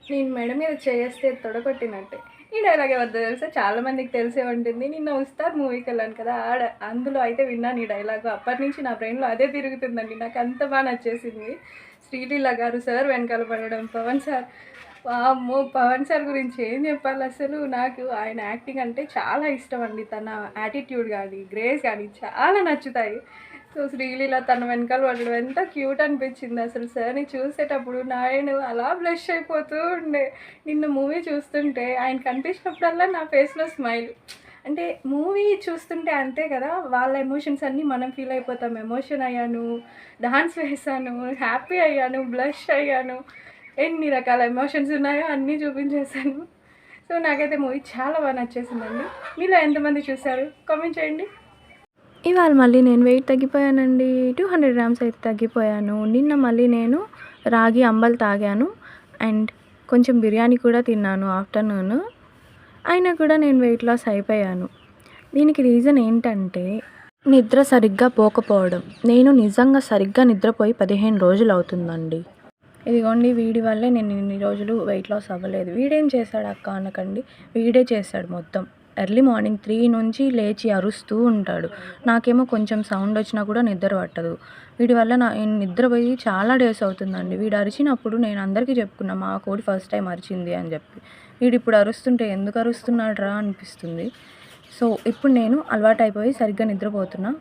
నేను మెడ మీద చేయేస్తే తొడగొట్టినట్టే. ఈ డైలాగ్ ఎవరిదో తెలుసా? చాలా మందికి తెలిసే ఉంటుంది. నిన్న 'ఉస్తాద్' మూవీకెళ్ళాను కదా! అందులో అయితే విన్నాను ఈ డైలాగు. అప్పటినుంచి నా బ్రెయిన్‌లో అదే తిరుగుతుందండి. నాకంత నచ్చేసింది. శ్రీలీల గారు సార్ వెనకాల పడడం, పవన్ సార్ వామ్మో! పవన్ సార్ గురించి ఏం చెప్పాలసలు. నాకు ఆయన యాక్టింగ్ అంటే చాలా ఇష్టమండి. తన యాటిట్యూడ్ గానీ, గ్రేస్ గానీ చాలా నచ్చుతాయి. సో, శ్రీలీల తన వెనకాల పడడం ఎంత క్యూట్ అనిపించింది అసలు సార్‌ని చూసేటప్పుడు. నేను అలా బ్లష్ అయిపోతూ ఉండే. నిన్న మూవీ చూస్తుంటే ఆయన కనిపించినప్పుడల్లా నా ఫేస్‌లో స్మైల్. అంటే మూవీ చూస్తుంటే అంతే కదా! వాళ్ళ ఎమోషన్స్ అన్నీ మనం ఫీల్ అయిపోతాం. ఎమోషన్ అయ్యాను, డాన్స్ వేశాను, హ్యాపీ అయ్యాను, బ్లష్ అయ్యాను. ఎన్ని రకాల ఎమోషన్స్ ఉన్నాయో అన్నీ చూపించేశాను. సో, నాకైతే మూవీ చాలా నచ్చేసిందండి. మీలో ఎంతమంది చూసారు? కామెంట్ చేయండి. ఇవాళ మళ్ళీ నేను వెయిట్ తగ్గిపోయానండి. 200 గ్రామ్స్ అయితే తగ్గిపోయాను. నిన్న మళ్ళీ నేను రాగి అంబలి తాగాను అండ్ కొంచెం బిర్యానీ కూడా తిన్నాను ఆఫ్టర్‌నూన్. అయినా కూడా నేను వెయిట్ లాస్ అయిపోయాను. దీనికి రీజన్ ఏంటంటే నిద్ర సరిగ్గా పోకపోవడం. నేను నిజంగా సరిగ్గా నిద్రపోయి 15 రోజులు అవుతుందండి. ఇదిగోండి వీడి వల్లే నేను ఇన్ని రోజులు వెయిట్ లాస్ అవ్వలేదు. వీడేం చేశాడు అక్క అనకండి. వీడే చేశాడు మొత్తం. ఎర్లీ మార్నింగ్ 3 నుంచి లేచి అరుస్తూ ఉంటాడు. నాకేమో కొంచెం సౌండ్ వచ్చినా కూడా నిద్ర పట్టదు. వీడి వల్ల నేను నిద్రపోయి చాలా డేస్ అవుతుందండి. వీడు అరిచినప్పుడు నేను అందరికీ చెప్పుకున్నా మా కోడి ఫస్ట్ టైం అరిచింది అని చెప్పి. వీడిప్పుడు అరుస్తుంటే ఎందుకు అరుస్తున్నాడురా అనిపిస్తుంది. సో, ఇప్పుడు నేను అలవాటైపోయి సరిగ్గా నిద్రపోతున్నా.